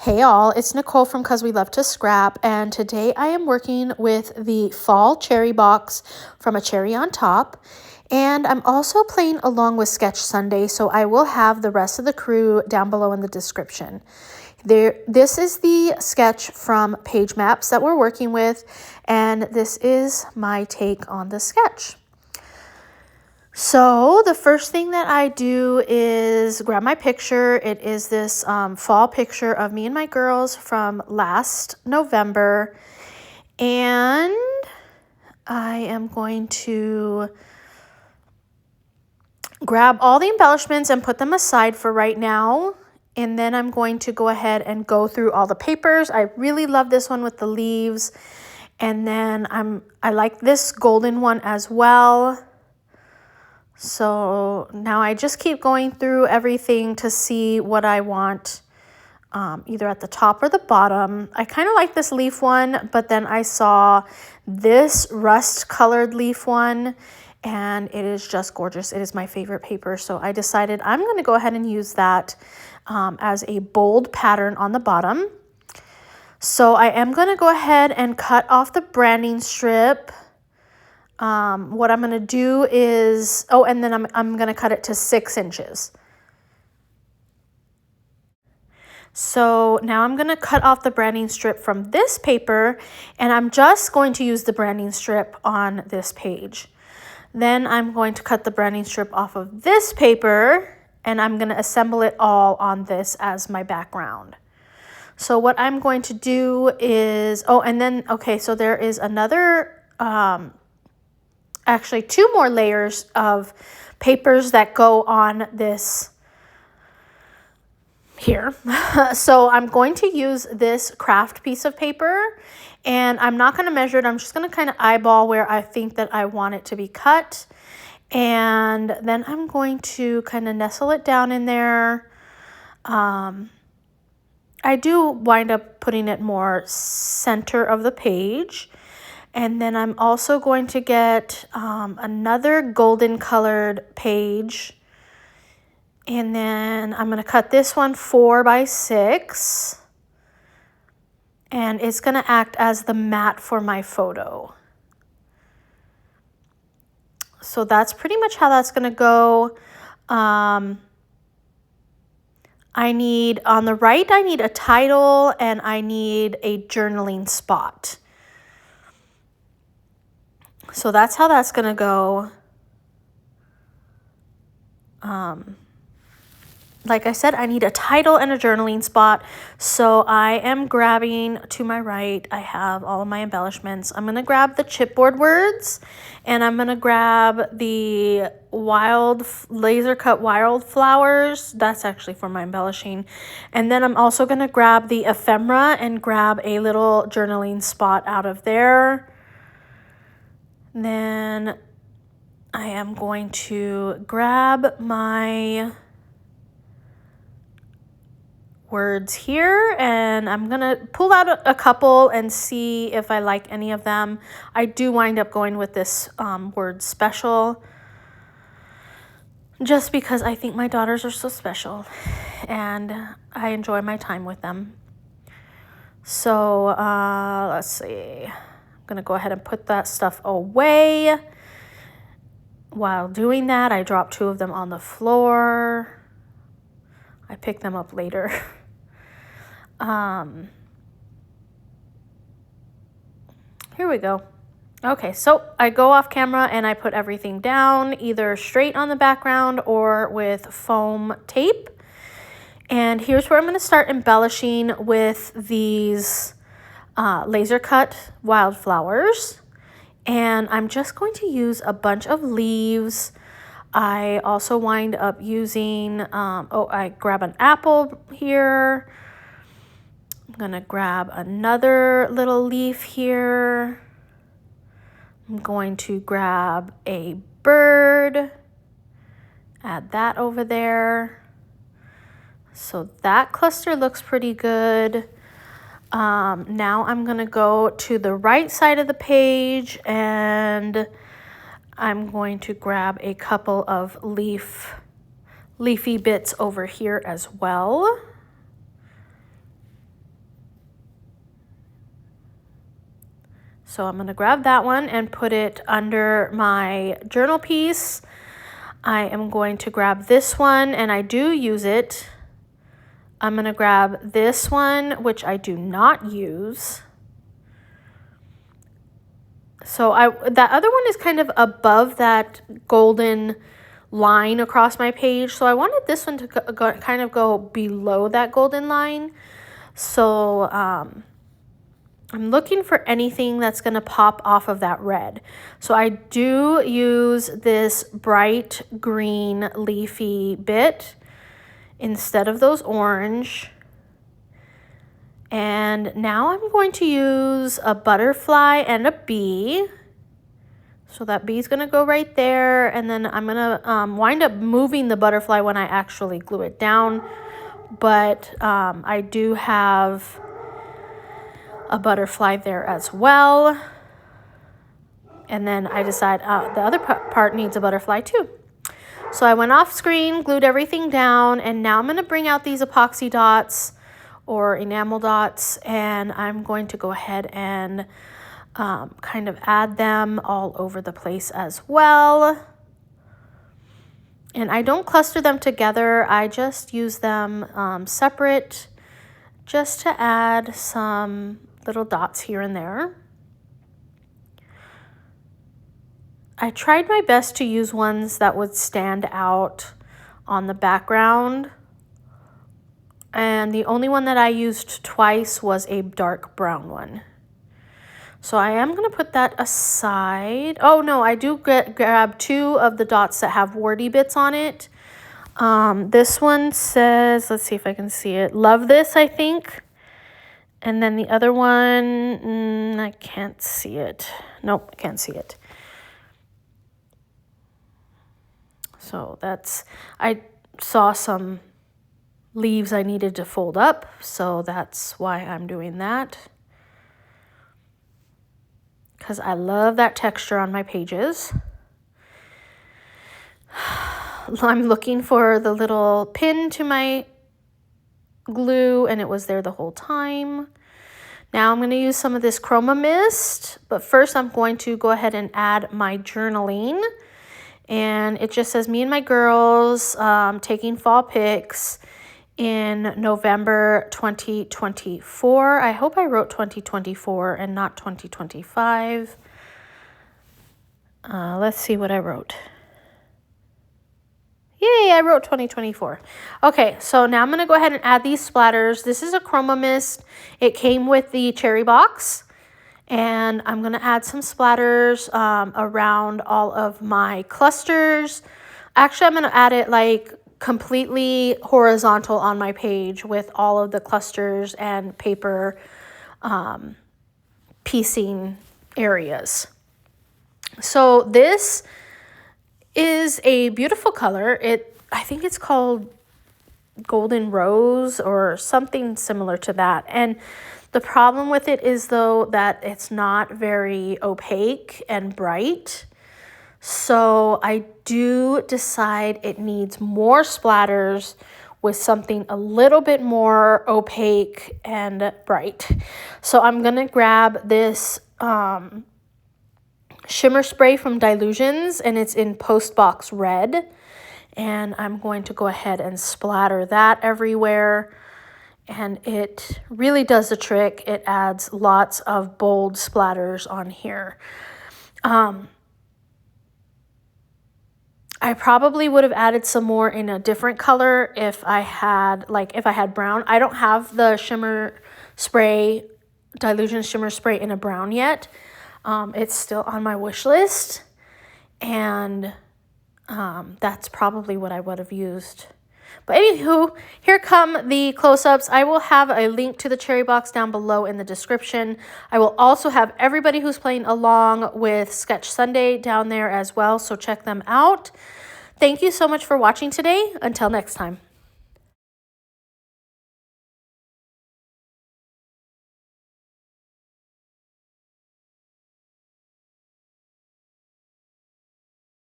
Hey all, it's Nicole from Cause We Love to Scrap, and today I am working with the Fall Cherry Box from A Cherry on Top, and I'm also playing along with Sketch Sunday, so I will have the rest of the crew down below in the description. This is the sketch from Page Maps that we're working with, and this is my take on the sketch. So the first thing that I do is grab my picture. It is this fall picture of me and my girls from last November. And I am going to grab all the embellishments and put them aside for right now. And then I'm going to go ahead and go through all the papers. I really love this one with the leaves. And then I like this golden one as well. So now I just keep going through everything to see what I want, either at the top or the bottom. I kind of like this leaf one, but then I saw this rust colored leaf one, and it is just gorgeous. It is my favorite paper, so I decided I'm going to go ahead and use that as a bold pattern on the bottom. So I am going to go ahead and cut off the branding strip. What I'm going to do is, and then I'm going to cut it to 6 inches. So now I'm going to cut off the branding strip from this paper, and I'm just going to use the branding strip on this page. Then I'm going to cut the branding strip off of this paper, and I'm going to assemble it all on this as my background. So what I'm going to do is, so there is another, actually 2 more layers of papers that go on this here. So I'm going to use this craft piece of paper, and I'm not going to measure it. I'm just going to kind of eyeball where I think that I want it to be cut. And then I'm going to kind of nestle it down in there. I do wind up putting it more center of the page. And then I'm also going to get another golden colored page. And then I'm going to cut this one 4 by 6. And it's going to act as the mat for my photo. So that's pretty much how that's going to go. On the right, I need a title and I need a journaling spot. So that's how that's going to go. Like I said, I need a title and a journaling spot. So I am grabbing to my right, I have all of my embellishments. I'm going to grab the chipboard words, and I'm going to grab the laser cut wildflowers. That's actually for my embellishing. And then I'm also going to grab the ephemera and grab a little journaling spot out of there. Then I am going to grab my words here, and I'm gonna pull out a couple and see if I like any of them. I do wind up going with this word special, just because I think my daughters are so special and I enjoy my time with them. So let's see. I'm gonna go ahead and put that stuff away. While doing that, I dropped 2 of them on the floor. I picked them up later. Here we go. Okay, so I go off camera and I put everything down, either straight on the background or with foam tape. And here's where I'm going to start embellishing with these laser cut wildflowers. And I'm just going to use a bunch of leaves. I also wind up using, I grab an apple here. I'm going to grab another little leaf here. I'm going to grab a bird, add that over there. So that cluster looks pretty good. Now I'm going to go to the right side of the page, and I'm going to grab a couple of leafy bits over here as well. So I'm going to grab that one and put it under my journal piece. I am going to grab this one, and I do use it. I'm going to grab this one, which I do not use. So that other one is kind of above that golden line across my page. So I wanted this one to kind of go below that golden line. So I'm looking for anything that's going to pop off of that red. So I do use this bright green leafy bit instead of those orange. And now I'm going to use a butterfly and a bee. So that bee is going to go right there. And then I'm going to wind up moving the butterfly when I actually glue it down. But I do have a butterfly there as well. And then I decide the other part needs a butterfly too. So I went off screen, glued everything down, and now I'm going to bring out these epoxy dots or enamel dots, and I'm going to go ahead and kind of add them all over the place as well. And I don't cluster them together, I just use them separate just to add some little dots here and there. I tried my best to use ones that would stand out on the background. And the only one that I used twice was a dark brown one. So I am going to put that aside. Oh no, I do grab two of the dots that have warty bits on it. This one says, let's see if I can see it, love this, I think. And then the other one, I can't see it. Nope, I can't see it. So I saw some leaves I needed to fold up, so that's why I'm doing that. Because I love that texture on my pages. I'm looking for the little pin to my glue, and it was there the whole time. Now I'm going to use some of this chroma mist, but first I'm going to go ahead and add my journaling. And it just says, me and my girls taking fall pics in November 2024. I hope I wrote 2024 and not 2025. Let's see what I wrote. Yay, I wrote 2024. Okay, so now I'm going to go ahead and add these splatters. This is a chroma mist. It came with the cherry box. And I'm going to add some splatters around all of my clusters. Actually, I'm going to add it like completely horizontal on my page with all of the clusters and paper piecing areas. So this is a beautiful color. I think it's called Golden Rose or something similar to that. And the problem with it is, though, that it's not very opaque and bright. So I do decide it needs more splatters with something a little bit more opaque and bright. So I'm going to grab this shimmer spray from Dilutions, and it's in Postbox Red. And I'm going to go ahead and splatter that everywhere. And it really does the trick. It adds lots of bold splatters on here. I probably would have added some more in a different color if I had brown. I don't have the shimmer spray, Dilution shimmer spray in a brown yet. It's still on my wish list. And that's probably what I would have used. But anywho, here come the close-ups. I will have a link to the cherry box down below in the description. I will also have everybody who's playing along with Sketch Sunday down there as well, so check them out. Thank you so much for watching today. Until next time.